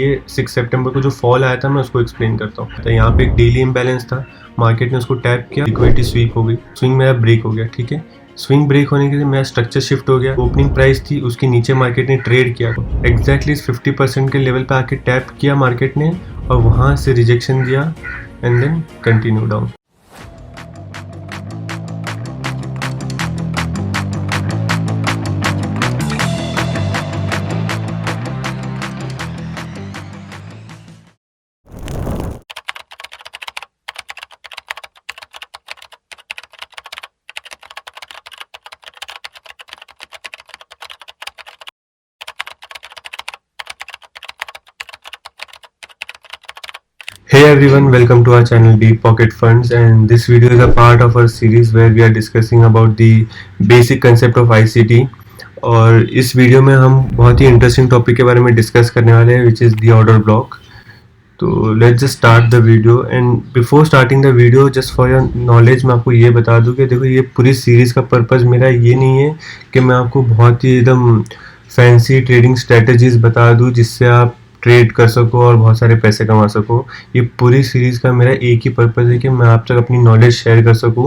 ये 6 सितंबर को जो फॉल आया था मैं उसको एक्सप्लेन करता हूँ। तो यहाँ पे एक डेली इम्बैलेंस था, मार्केट ने उसको टैप किया, लिक्विडिटी स्वीप हो गई, स्विंग मेरा ब्रेक हो गया। ठीक है, स्विंग ब्रेक होने के लिए मेरा स्ट्रक्चर शिफ्ट हो गया। ओपनिंग प्राइस थी उसके नीचे मार्केट ने ट्रेड किया, एग्जैक्टली 50% के लेवल पे आके टैप किया मार्केट ने और वहाँ से रिजेक्शन दिया and then continue down. Hey everyone, welcome to our channel Deep Pocket Funds, and this video is a part of our series where we are discussing about the basic concept of ICT। और इस video में हम बहुत ही interesting topic के बारे में discuss करने वाले हैं which is the order block. तो let's just start the video, and before starting the video just for your knowledge मैं आपको ये बता दूं कि देखो ये पूरी सीरीज़ का पर्पज़ मेरा ये नहीं है कि मैं आपको बहुत ही एकदम फैंसी ट्रेडिंग स्ट्रेटजीज बता दूं जिससे आप ट्रेड कर सको और बहुत सारे पैसे कमा सको। ये पूरी सीरीज़ का मेरा एक ही पर्पज़ है कि मैं आप तक अपनी नॉलेज शेयर कर सकूं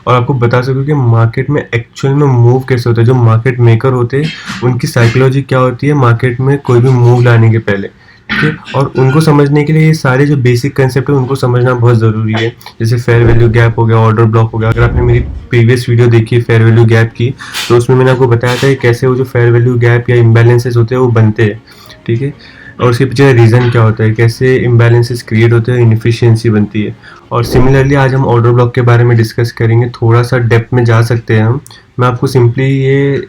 और आपको बता सकूं कि मार्केट में एक्चुअल में मूव कैसे होता है। जो मार्केट मेकर होते हैं उनकी साइकोलॉजी क्या होती है मार्केट में कोई भी मूव लाने के पहले, ठीक है। और उनको समझने के लिए ये सारे जो बेसिक कंसेप्ट है उनको समझना बहुत ज़रूरी है। जैसे फेयर वैल्यू गैप हो गया, ऑर्डर ब्लॉक हो गया। अगर आपने मेरी प्रीवियस वीडियो देखी है फेयर वैल्यू गैप की, तो उसमें मैंने आपको बताया था कि कैसे वो जो फेयर वैल्यू गैप या इम्बैलेंसेस होते हैं वो बनते हैं, ठीक है, और उसके पीछे रीज़न क्या होता है, कैसे इम्बैलेंसेस क्रिएट होते हैं, इनएफिशिएंसी बनती है। और सिमिलरली आज हम ऑर्डर ब्लॉक के बारे में डिस्कस करेंगे, थोड़ा सा डेप्थ में जा सकते हैं हम। मैं आपको सिंपली ये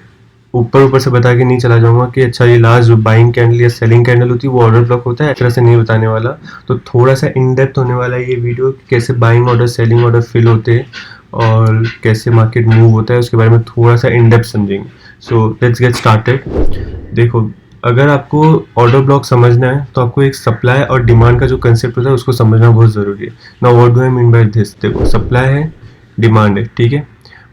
ऊपर से बता के नहीं चला जाऊंगा कि अच्छा ये लास्ट जो बाइंग कैंडल या सेलिंग कैंडल होती है वो ऑर्डर ब्लॉक होता है, इस तरह से नहीं बताने वाला। तो थोड़ा सा इन डेप्थ होने वाला है ये वीडियो, कैसे buying order selling order fill होते हैं और कैसे मार्केट मूव होता है उसके बारे में थोड़ा सा इन डेप्थ समझेंगे। So let's get started. देखो, अगर आपको ऑर्डर ब्लॉक समझना है तो आपको एक सप्लाई और डिमांड का जो कंसेप्ट होता है उसको समझना बहुत ज़रूरी है। Now what do I mean by this? देखो, सप्लाई है, डिमांड है, ठीक है।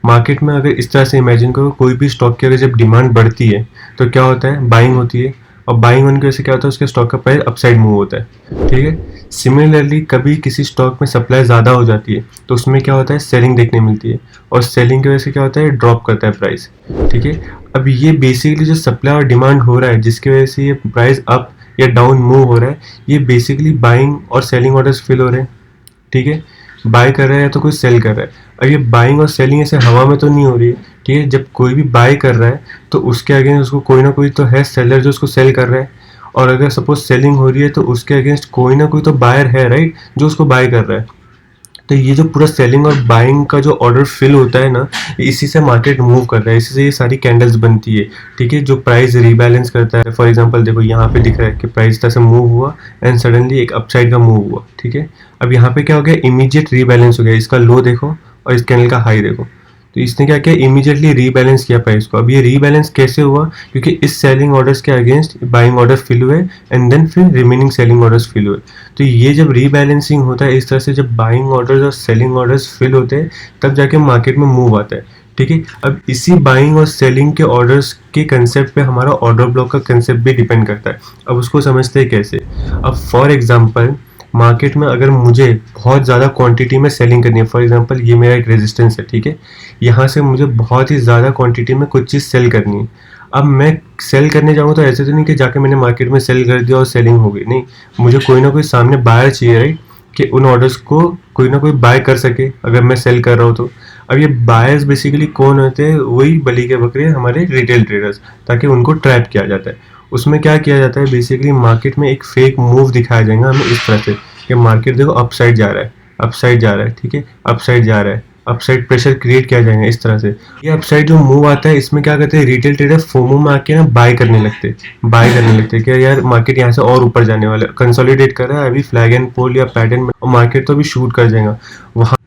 मार्केट में अगर इस तरह से इमेजिन करो, कोई भी स्टॉक की अगर जब डिमांड बढ़ती है तो क्या होता है, बाइंग होती है, और बाइंग होने की वजह से क्या होता है, उसके स्टॉक का प्राइस अपसाइड मूव होता है, ठीक है। सिमिलरली कभी किसी स्टॉक में सप्लाई ज़्यादा हो जाती है तो उसमें क्या होता है, सेलिंग देखने मिलती है, और सेलिंग की वजह से क्या होता है, ड्रॉप करता है प्राइस, ठीक है। अब ये बेसिकली जो सप्लाई और डिमांड हो रहा है जिसकी वजह से ये प्राइस अप या डाउन मूव हो रहा है, ये बेसिकली बाइंग और सेलिंग ऑर्डर्स फिल हो रहे हैं, ठीक है। बाय कर रहा है या तो कोई सेल कर रहा है। अब ये बाइंग और सेलिंग ऐसे हवा में तो नहीं हो रही है, ठीक है। जब कोई भी बाय कर रहा है तो उसके अगेंस्ट उसको कोई ना कोई तो है सेलर जो उसको सेल कर रहा है, और अगर सपोज सेलिंग हो रही है तो उसके अगेंस्ट कोई ना कोई तो बायर है, राइट, जो उसको बाय कर रहा है। तो ये जो पूरा सेलिंग और बाइंग का जो ऑर्डर फिल होता है ना, इसी से मार्केट मूव कर रहा है, इसी से ये सारी कैंडल्स बनती है, ठीक है, जो प्राइस रीबैलेंस करता है। फॉर एग्जांपल देखो, यहाँ पे दिख रहा है कि प्राइस तरह से मूव हुआ एंड सडनली एक अपसाइड का मूव हुआ, ठीक है। अब यहाँ पे क्या हो गया, इमीडिएट रीबैलेंस हो गया। इसका लो देखो और इस कैंडल का हाई देखो, तो इसने क्या किया, इमीडिएटली रीबैलेंस किया प्राइस को। अब ये रीबैलेंस कैसे हुआ, क्योंकि इस सेलिंग ऑर्डर्स के अगेंस्ट बाइंग ऑर्डर फिल हुए एंड देन फिर रिमेनिंग सेलिंग ऑर्डर्स फिल हुए। तो ये जब रीबैलेंसिंग होता है इस तरह से, जब बाइंग ऑर्डर्स और सेलिंग ऑर्डर्स फिल होते हैं तब जाके मार्केट में मूव आता है, ठीक है। अब इसी बाइंग और सेलिंग के ऑर्डर्स के कंसेप्ट पे हमारा ऑर्डर ब्लॉक का कंसेप्ट भी डिपेंड करता है। अब उसको समझते हैं कैसे। अब फॉर एग्जांपल मार्केट में अगर मुझे बहुत ज़्यादा क्वांटिटी में सेलिंग करनी है, फॉर एग्जांपल ये मेरा एक रेजिस्टेंस है, ठीक है, यहाँ से मुझे बहुत ही ज़्यादा क्वांटिटी में कुछ चीज़ सेल करनी है। अब मैं सेल करने जाऊँ तो ऐसे तो नहीं कि जाके मैंने मार्केट में सेल कर दिया और सेलिंग हो गई, नहीं, मुझे कोई ना कोई सामने बायर चाहिए, राइट, कि उन ऑर्डर्स को कोई ना कोई बाय कर सके अगर मैं सेल कर रहा हूँ तो। अब ये बायर्स बेसिकली कौन होते हैं, वही बली के बकरे हमारे रिटेल ट्रेडर्स, ताकि उनको ट्रैप किया जाता है। उसमें क्या किया जाता है, बेसिकली मार्केट में एक फेक मूव दिखाया जाएगा हमें इस तरह से कि मार्केट देखो अपसाइड जा रहा है, अपसाइड जा रहा है, ठीक है, अपसाइड जा रहा है, अपसाइड प्रेशर क्रिएट किया जाएगा इस तरह से। ये अपसाइड जो मूव आता है इसमें क्या करते हैं, रिटेल ट्रेडर फोमो में आके ना बाय करने लगते कि यार मार्केट यहाँ से और ऊपर जाने वाला है, कंसोलिडेट कर रहा है, अभी फ्लैग एंड पोल या पैटर्न में, और मार्केट तो अभी शूट कर जाएगा।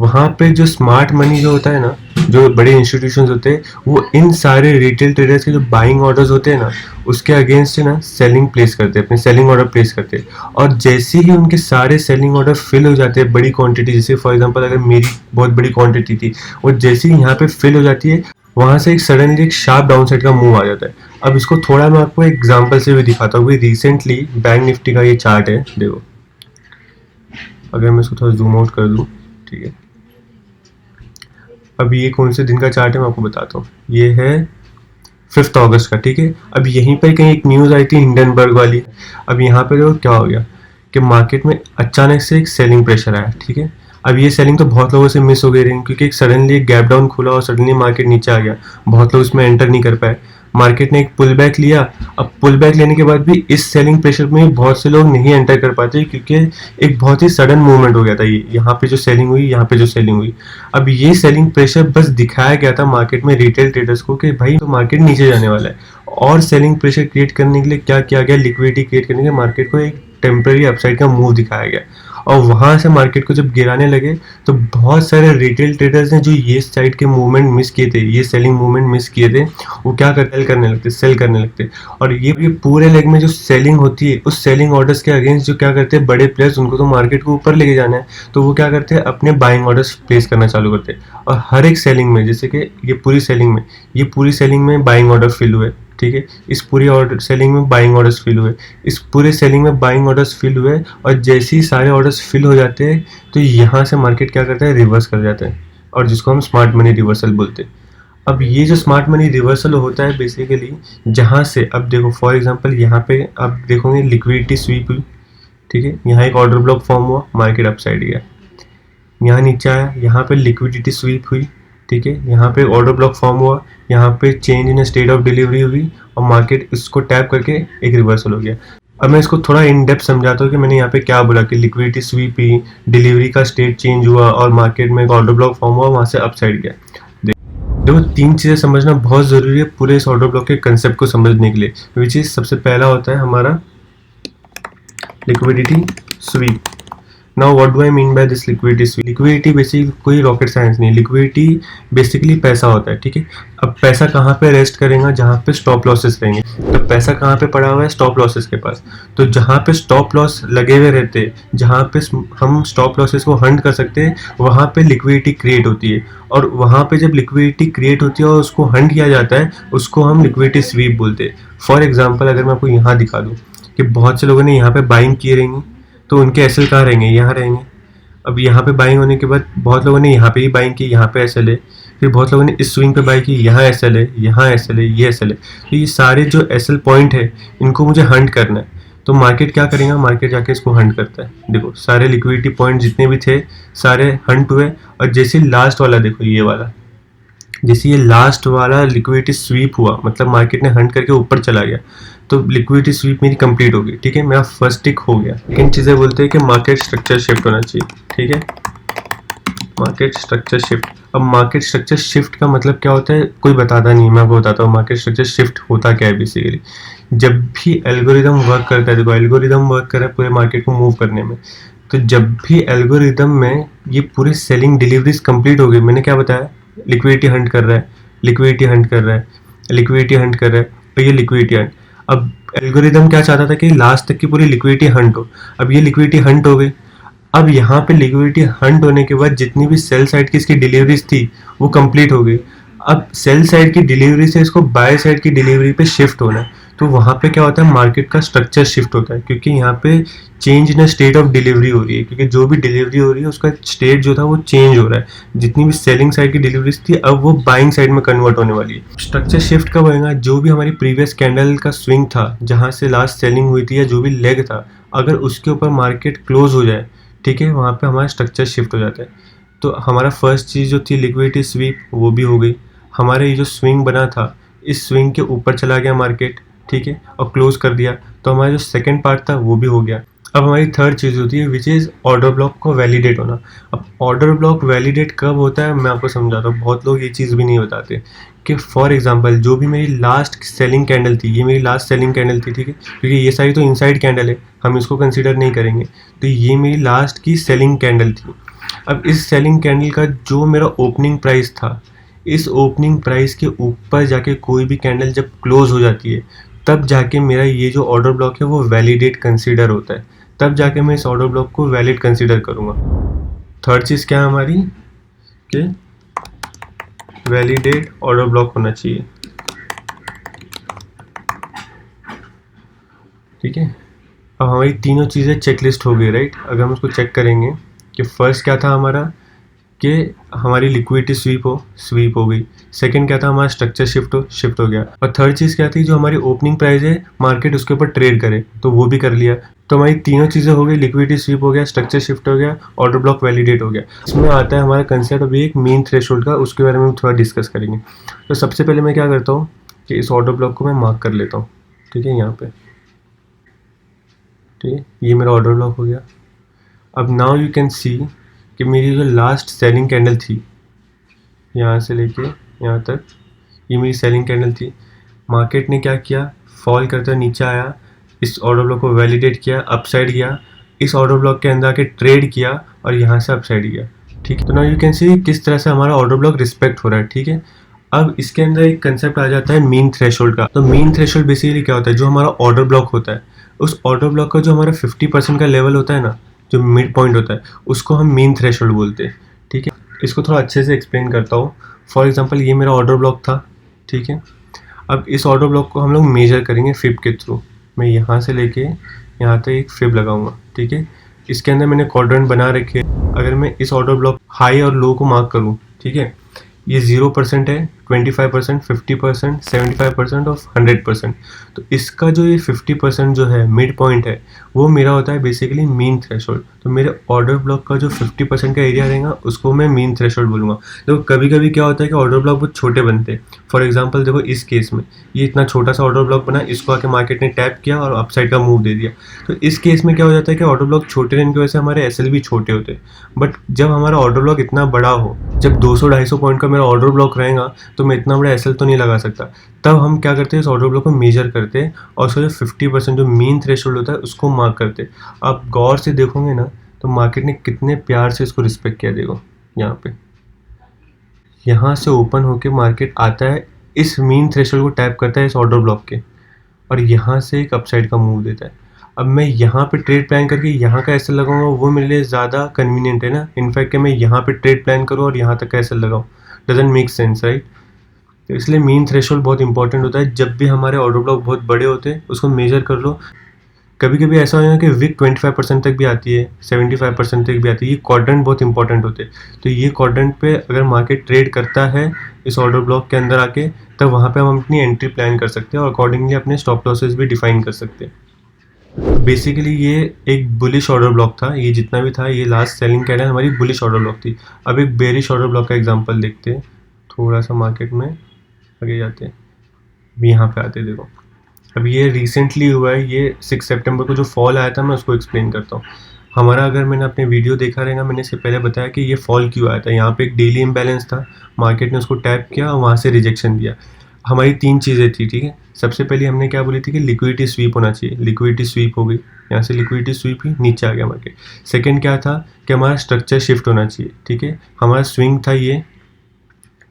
वहाँ पे जो स्मार्ट मनी जो होता है ना, जो बड़े इंस्टीट्यूशंस होते हैं, वो इन सारे रिटेल ट्रेडर्स के जो बाइंग ऑर्डर्स होते हैं ना उसके अगेंस्ट ना सेलिंग प्लेस करते हैं, अपने सेलिंग ऑर्डर प्लेस करते हैं। और जैसे ही उनके सारे सेलिंग ऑर्डर फिल हो जाते हैं बड़ी क्वांटिटी, जैसे फॉर एग्जांपल अगर मेरी बहुत बड़ी क्वांटिटी थी, और जैसे ही यहाँ पे फिल हो जाती है वहाँ से एक सडनली एक शार्प डाउन साइड का मूव आ जाता है। अब इसको थोड़ा मैं आपको एग्जांपल से भी दिखाता हूँ। रिसेंटली बैंक निफ्टी का ये चार्ट है, देखो अगर मैं इसको थोड़ा जूम आउट कर दूँ, ठीक है। अब ये कौन से दिन का चार्ट है मैं आपको बताता हूँ, ये है 5 अगस्त का, ठीक है। अब यहीं पर कहीं एक न्यूज़ आई थी हिंडनबर्ग वाली। अब यहाँ पे देखो क्या हो गया कि मार्केट में अचानक से एक सेलिंग प्रेशर आया, ठीक है। अब ये सेलिंग तो बहुत लोगों से मिस हो गई रही, क्योंकि एक सडनली एक गैप डाउन खुला और सडनली मार्केट नीचे आ गया, बहुत लोग इसमें एंटर नहीं कर पाए। मार्केट ने एक पुल बैक लिया। अब पुल बैक लेने के बाद भी इस सेलिंग प्रेशर में बहुत से लोग नहीं एंटर कर पाते, क्योंकि एक बहुत ही सडन मूवमेंट हो गया था। ये यहाँ पे जो सेलिंग हुई, यहाँ पे जो सेलिंग हुई, अब ये सेलिंग प्रेशर बस दिखाया गया था मार्केट में रिटेल ट्रेडर्स को कि भाई तो मार्केट नीचे जाने वाला है। और सेलिंग प्रेशर क्रिएट करने के लिए क्या किया गया, लिक्विडिटी क्रिएट करने के लिए मार्केट को एक टेम्पररी अपसाइड का मूव दिखाया गया। और वहां से मार्केट को जब गिराने लगे तो बहुत सारे रिटेल ट्रेडर्स ने जो ये साइड के मूवमेंट मिस किए थे, ये सेलिंग मूवमेंट मिस किए थे, वो क्या करते सेल करने लगते। और ये पूरे लेग में जो सेलिंग होती है, उस सेलिंग ऑर्डर्स के अगेंस्ट जो क्या करते हैं बड़े प्लेयर्स, उनको तो मार्केट को ऊपर लेके जाना है, तो वो क्या करते हैं अपने बाइंग ऑर्डर्स प्लेस करना चालू करते हैं। और हर एक सेलिंग में, जैसे कि ये पूरी सेलिंग में बाइंग ऑर्डर फिल हुए, ठीक है। इस पूरी ऑर्डर सेलिंग में बाइंग ऑर्डर्स फिल हुए, इस पूरे सेलिंग में बाइंग ऑर्डर्स फिल हुए। और जैसे ही सारे ऑर्डर्स फिल हो जाते हैं तो यहाँ से मार्केट क्या करता है, रिवर्स कर जाता है, और जिसको हम स्मार्ट मनी रिवर्सल बोलते हैं। अब ये जो स्मार्ट मनी रिवर्सल होता है बेसिकली, जहाँ से अब देखो फॉर एग्जांपल यहाँ पे आप देखोगे लिक्विडिटी स्वीप हुई, ठीक है। यहाँ एक ऑर्डर ब्लॉक फॉर्म हुआ, मार्केट अपसाइड गया, यहाँ नीचे आया, यहाँ पे लिक्विडिटी स्वीप हुई, ठीक है। यहाँ पे ऑर्डर ब्लॉक फॉर्म हुआ, यहाँ पे change in state of delivery हुई, और मार्केट इसको टैप करके एक रिवर्सल हो गया। अब मैं इसको थोड़ा इन डेप्थ समझाता हूँ कि मैंने यहाँ पे क्या बोला कि लिक्विडिटी स्वीप हुई, डिलीवरी का स्टेट चेंज हुआ, और मार्केट में एक ऑर्डर ब्लॉक फॉर्म हुआ, वहाँ से अपसाइड गया। देखो 3 चीज़ें समझना बहुत ज़रूरी है पूरे इस ऑर्डर ब्लॉक के कंसेप्ट को समझने के लिए, विच इज सबसे पहला होता है हमारा liquidity SVEEP. Now what do I mean by this liquidity SVEEP? Liquidity basically कोई रॉकेट साइंस नहीं, लिक्विडिटी बेसिकली पैसा होता है, ठीक है। अब पैसा कहाँ पे रेस्ट करेगा, जहाँ पे स्टॉप लॉसेस रहेंगे। तो पैसा कहाँ पे पड़ा हुआ है, स्टॉप लॉसेस के पास। तो जहाँ पे स्टॉप लॉस लगे हुए रहते हैं, जहाँ पे हम स्टॉप लॉसेस को हंट कर सकते हैं, वहाँ पे लिक्विडिटी क्रिएट होती है। और वहाँ पे जब लिक्विडिटी क्रिएट होती है और उसको हंट किया जाता है, उसको हम लिक्विडिटी स्वीप बोलते हैं। फॉर एग्जाम्पल अगर मैं आपको यहाँ दिखा दूँ कि बहुत से लोगों ने यहाँ पे बाइंग किए रहेंगे, तो उनके एसएल कहाँ रहेंगे, यहाँ रहेंगे। अब यहाँ पे बाइंग होने के बाद बहुत लोगों ने यहाँ पे ही बाइंग की, यहाँ पे एसएल है। फिर बहुत लोगों ने इस स्विंग पे बाई की, यहाँ एसएल है, यहाँ एसएल है, ये एसएल है। तो ये सारे जो एसएल पॉइंट है, इनको मुझे हंट करना है। तो मार्केट क्या करेगा, मार्केट जाके इसको हंट करता है। देखो सारे लिक्विडिटी पॉइंट जितने भी थे सारे हंट हुए, और जैसे लास्ट वाला देखो ये वाला, जैसे ये लास्ट वाला लिक्विडिटी स्वीप हुआ, मतलब मार्केट ने हंट करके ऊपर चला गया, तो लिक्विडिटी स्वीप मेरी कंप्लीट हो गई, ठीक है। मेरा फर्स्ट टिक हो गया। सेकंड चीज़ें बोलते हैं कि मार्केट स्ट्रक्चर शिफ्ट होना चाहिए, ठीक है। Market structure shift. अब मार्केट स्ट्रक्चर शिफ्ट का मतलब क्या होता है, कोई बताता नहीं, मैं आपको बताता हूँ मार्केट स्ट्रक्चर शिफ्ट होता क्या है। बेसिकली जब भी एल्गोरिदम वर्क करता है, देखो एल्गोरिदम वर्क कर रहा है पूरे मार्केट को मूव करने में, तो जब भी एल्गोरिदम में ये पूरे सेलिंग डिलीवरीज कंप्लीट हो गई, मैंने क्या बताया, लिक्विडिटी हंट कर रहा है, लिक्विडिटी हंट कर रहा है, लिक्विडिटी हंट कर रहा है, और ये लिक्विडिटी हंट। अब एल्गोरिदम क्या चाहता था कि लास्ट तक की पूरी लिक्विडिटी हंट हो। अब ये लिक्विडिटी हंट हो गई। अब यहाँ पे लिक्विडिटी हंट होने के बाद जितनी भी सेल साइड की इसकी डिलीवरीज थी वो कंप्लीट हो गई। अब सेल साइड की डिलीवरी से इसको बाय साइड की डिलीवरी पे शिफ्ट होना है, तो वहाँ पे क्या होता है, मार्केट का स्ट्रक्चर शिफ्ट होता है, क्योंकि यहाँ पे change in state of delivery हो रही है, क्योंकि जो भी डिलीवरी हो रही है उसका स्टेट जो था वो चेंज हो रहा है। जितनी भी सेलिंग साइड की डिलीवरीज थी अब वो बाइंग साइड में कन्वर्ट होने वाली है। स्ट्रक्चर शिफ्ट कब होगा, जो भी हमारी प्रीवियस कैंडल का स्विंग था, जहाँ से लास्ट सेलिंग हुई थी, या जो भी लेग था, अगर उसके ऊपर मार्केट क्लोज हो जाए, ठीक है, वहाँ पे हमारा स्ट्रक्चर शिफ्ट हो जाता है। तो हमारा फर्स्ट चीज़ जो थी लिक्विडिटी स्वीप, वो भी हो गई। हमारे ये जो स्विंग बना था, इस स्विंग के ऊपर चला गया मार्केट, ठीक है, और क्लोज कर दिया, तो हमारा जो सेकंड पार्ट था वो भी हो गया। अब हमारी थर्ड चीज़ होती है विच इज़ ऑर्डर ब्लॉक को वैलिडेट होना। अब ऑर्डर ब्लॉक वैलिडेट कब होता है मैं आपको समझाता हूँ, बहुत लोग ये चीज़ भी नहीं बताते कि फॉर एग्जांपल जो भी मेरी लास्ट सेलिंग कैंडल थी, ये मेरी लास्ट सेलिंग कैंडल थी, ठीक है, क्योंकि ये सारी तो इनसाइड कैंडल है, हम इसको कंसीडर नहीं करेंगे। तो ये मेरी लास्ट की सेलिंग कैंडल थी। अब इस सेलिंग कैंडल का जो मेरा ओपनिंग प्राइस था, इस ओपनिंग प्राइस के ऊपर जाके कोई भी कैंडल जब क्लोज हो जाती है, तब जाके मेरा ये जो ऑर्डर ब्लॉक है वो वैलिडेट कंसीडर होता है, तब जाके मैं इस ऑर्डर ब्लॉक को वैलिड कंसीडर करूँगा। थर्ड चीज़ क्या है हमारी कि वैलिडेट ऑर्डर ब्लॉक होना चाहिए। ठीक है। अब हमारी तीनों चीज़ें चेकलिस्ट हो गई, राइट। अगर हम उसको चेक करेंगे कि फर्स्ट क्या था हमारा, कि हमारी लिक्विडिटी स्वीप हो गई। सेकंड क्या था, हमारा स्ट्रक्चर शिफ्ट हो गया। और थर्ड चीज़ क्या थी, जो हमारी ओपनिंग प्राइस है मार्केट उसके ऊपर ट्रेड करे, तो वो भी कर लिया। तो हमारी तीनों चीज़ें हो गई, लिक्विडिटी स्वीप हो गया, स्ट्रक्चर शिफ्ट हो गया, ऑर्डर ब्लॉक वैलिडेट हो गया। इसमें आता है हमारा कंसेप्ट अभी एक मीन थ्रेशोल्ड का, उसके बारे में हम थोड़ा डिस्कस करेंगे। तो सबसे पहले मैं क्या करता हूँ कि इस ऑर्डर ब्लॉक को मैं मार्क कर लेता हूँ, ठीक है, यहाँ पे। ठीक है, ये मेरा ऑर्डर ब्लॉक हो गया। अब नाउ यू कैन सी कि मेरी जो लास्ट सेलिंग कैंडल थी, यहाँ से लेके यहाँ तक, ये मेरी सेलिंग कैंडल थी। मार्केट ने क्या किया, फॉल करते हुए नीचे आया, इस ऑर्डर ब्लॉक को वैलिडेट किया, अपसाइड गया, इस ऑर्डर ब्लॉक के अंदर आके ट्रेड किया और यहाँ से अपसाइड गया। ठीक है, तो नाउ यू कैन सी किस तरह से हमारा ऑर्डर ब्लॉक रिस्पेक्ट हो रहा है। ठीक है, अब इसके अंदर एक कंसेप्ट आ जाता है मीन थ्रेशोल्ड का। तो मीन थ्रेशोल्ड बेसिकली क्या होता है, जो हमारा ऑर्डर ब्लॉक होता है, उस ऑर्डर ब्लॉक का जो हमारा 50% का लेवल होता है ना, जो मिड पॉइंट होता है, उसको हम मीन थ्रेशोल्ड बोलते हैं। ठीक है, इसको थोड़ा अच्छे से एक्सप्लेन करता हूँ। फॉर एग्जाम्पल, ये मेरा ऑर्डर ब्लॉक था। ठीक है, अब इस ऑर्डर ब्लॉक को हम लोग मेजर करेंगे फिब के थ्रू। मैं यहाँ से लेके यहाँ तक एक फिब लगाऊंगा। ठीक है, इसके अंदर मैंने क्वाड्रेंट बना रखे। अगर मैं इस ऑर्डर ब्लॉक हाई और लो को मार्क करूँ, ठीक है, ये 0% है, 25%, 50%, 75% और 100%। तो इसका जो ये 50% जो है मिड पॉइंट है, वो मेरा होता है बेसिकली मीन थ्रेशोल्ड। तो मेरे ऑर्डर ब्लॉक का जो 50% का एरिया रहेगा, उसको मैं मीन थ्रेशोल्ड बोलूँगा। देखो कभी कभी क्या होता है कि ऑर्डर ब्लॉक बहुत छोटे बनते हैं। फॉर एग्जाम्पल देखो इस केस में ये इतना छोटा सा ऑर्डर ब्लॉक बना, इसको आके मार्केट ने टैप किया और अपसाइड का मूव दे दिया। तो इस केस में क्या हो जाता है कि ऑर्डर ब्लॉक छोटे रहने की वजह से हमारे एसएल भी छोटे होते हैं। बट जब हमारा ऑर्डर ब्लॉक इतना बड़ा हो, जब 200-250 पॉइंट का मेरा ऑर्डर ब्लॉक रहेगा, तो मैं इतना बड़ा एसएल तो नहीं लगा सकता। तब हम क्या करते हैं, इस ऑर्डर ब्लॉक को मेजर करते हैं और उसका जो 50% जो मीन थ्रेशोल्ड होता है उसको मार्क करते हैं। आप गौर से देखोगे ना, तो मार्केट ने कितने प्यार से इसको रिस्पेक्ट किया। देखो यहाँ पे, यहाँ से ओपन होके मार्केट आता है, इस मीन थ्रेशोल्ड को टैप करता है इस ऑर्डर ब्लॉक के, और यहाँ से एक अपसाइड का मूव देता है। अब मैं यहाँ पे ट्रेड प्लान करके यहाँ का एसएल लगाऊंगा, वो मेरे लिए ज़्यादा कन्वीनियंट है ना। इनफैक्ट कि मैं यहाँ पे ट्रेड प्लान करूँ और यहाँ तक का एसएल लगाऊँ, डजंट मेक सेंस, राइट। तो इसलिए मीन थ्रेशोल्ड बहुत इंपॉर्टेंट होता है। जब भी हमारे ऑर्डर ब्लॉक बहुत बड़े होते हैं, उसको मेजर कर लो। कभी कभी ऐसा होगा कि विक 25% तक भी आती है, 75% तक भी आती है। ये क्वाड्रेंट बहुत इंपॉर्टेंट होते हैं। तो ये क्वाड्रेंट पे अगर मार्केट ट्रेड करता है इस ऑर्डर ब्लॉक के अंदर आके, तब वहाँ पे हम अपनी एंट्री प्लान कर सकते हैं और अकॉर्डिंगली अपने स्टॉप लॉसेस भी डिफाइन कर सकते हैं। बेसिकली ये एक बुलिश ऑर्डर ब्लॉक था। ये जितना भी था, ये लास्ट सेलिंग कैंडल हमारी बुलिश ऑर्डर ब्लॉक थी। अब एक बेरिश ऑर्डर ब्लॉक का एग्जांपल देखते हैं। थोड़ा सा मार्केट में आगे जाते हैं, यहाँ पे आते हैं। देखो अब ये रिसेंटली हुआ है, ये 6 सितंबर को जो फॉल आया था, मैं उसको एक्सप्लेन करता हूँ। हमारा, अगर मैंने अपने वीडियो देखा रहेगा, मैंने इससे पहले बताया कि ये फॉल क्यों आया था। यहाँ पे एक डेली इम्बैलेंस था, मार्केट ने उसको टैप किया और वहाँ से रिजेक्शन दिया। हमारी 3 चीज़ें थी, ठीक है। सबसे पहले हमने क्या बोली थी कि लिक्विडिटी स्वीप होना चाहिए, लिक्विडिटी स्वीप हो गई, यहाँ से लिक्विडिटी स्वीप ही नीचे आ गया मार्केट। सेकेंड क्या था कि हमारा स्ट्रक्चर शिफ्ट होना चाहिए, ठीक है। हमारा स्विंग था ये,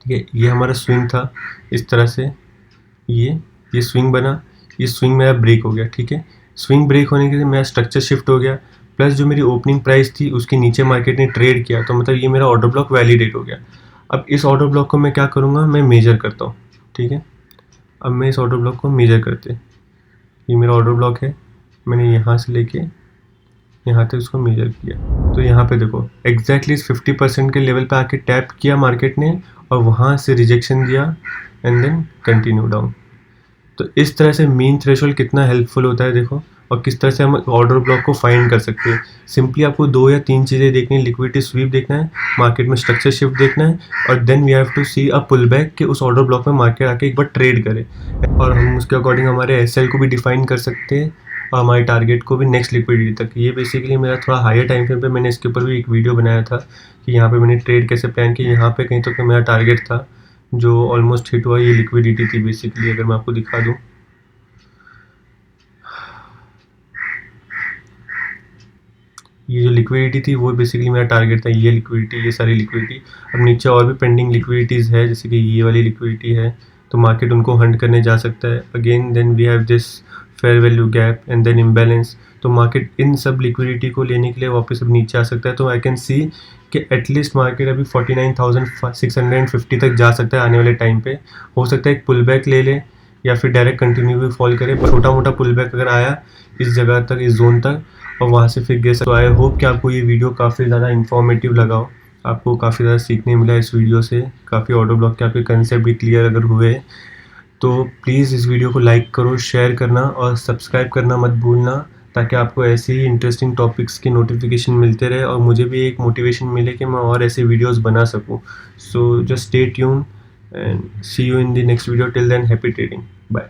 ठीक है, ये हमारा स्विंग था इस तरह से, ये स्विंग बना, ये स्विंग मेरा ब्रेक हो गया, ठीक है। स्विंग ब्रेक होने के लिए मेरा स्ट्रक्चर शिफ्ट हो गया, प्लस जो मेरी ओपनिंग प्राइस थी उसके नीचे मार्केट ने ट्रेड किया, तो मतलब ये मेरा ऑर्डर ब्लॉक वैलिडेट हो गया। अब इस ऑर्डर ब्लॉक को मैं क्या करूँगा, मैं मेजर करता हूँ, ठीक है। अब मैं इस ऑर्डर ब्लॉक को मेजर करते, ये मेरा ऑर्डर ब्लॉक है, मैंने यहाँ से लेके यहाँ तक उसको मेजर किया। तो यहाँ पे देखो एग्जैक्टली इस 50% के लेवल पे आके टैप किया मार्केट ने और वहाँ से रिजेक्शन दिया एंड देन कंटिन्यू डाउन। तो इस तरह से मीन थ्रेशोल्ड कितना हेल्पफुल होता है देखो, और किस तरह से हम ऑर्डर ब्लॉक को फाइंड कर सकते हैं। सिंपली आपको 2 या 3 चीज़ें देखनी है, लिक्विडिटी स्वीप देखना है, मार्केट में स्ट्रक्चर शिफ्ट देखना है, और then we have to see a pull back कि उस ऑर्डर ब्लॉक में मार्केट आके एक बार ट्रेड करे, और हम उसके अकॉर्डिंग हमारे एसएल को भी डिफाइन कर सकते हैं और हमारे टारगेट को भी नेक्स्ट लिक्विडिटी तक। ये बेसिकली मेरा थोड़ा हायर टाइम फ्रेम पे मैंने इसके ऊपर भी एक वीडियो बनाया था कि यहाँ पे मैंने ट्रेड कैसे प्लान किया। यहाँ पे कहीं तो मेरा टारगेट था जो ऑलमोस्ट हिट हुआ, ये लिक्विडिटी थी बेसिकली। अगर मैं आपको दिखा दूँ, ये जो लिक्विडिटी थी वो बेसिकली मेरा टारगेट था, ये लिक्विडिटी, ये सारी लिक्विडिटी। अब नीचे और भी पेंडिंग लिक्विडिटीज़ है, जैसे कि ये वाली लिक्विडिटी है, तो मार्केट उनको हंट करने जा सकता है again. Then we have this fair value gap and then imbalance, तो मार्केट इन सब लिक्विडिटी को लेने के लिए वापस अब नीचे आ सकता है। तो आई कैन सी कि एटलीस्ट मार्केट अभी 49,650 तक जा सकता है आने वाले टाइम पे। हो सकता है एक पुल बैक ले ले या फिर डायरेक्ट कंटिन्यू भी फॉल करे, छोटा मोटा पुल बैक अगर आया इस जगह तक, इस जोन तक, और वहाँ से फिर गिर सकते। तो आई होप कि आपको ये वीडियो काफ़ी ज़्यादा इन्फॉर्मेटिव लगा हो, आपको काफ़ी ज़्यादा सीखने मिला इस वीडियो से, काफ़ी ऑटो ब्लॉक के आपके कंसेप्ट भी क्लियर अगर हुए। तो प्लीज़ इस वीडियो को लाइक करो, शेयर करना और सब्सक्राइब करना मत भूलना, ताकि आपको ऐसे ही इंटरेस्टिंग टॉपिक्स की नोटिफिकेशन मिलते रहे और मुझे भी एक मोटिवेशन मिले कि मैं और ऐसे वीडियोस बना सकूं। So just stay tune and see you in the next video. Till then, happy trading, bye.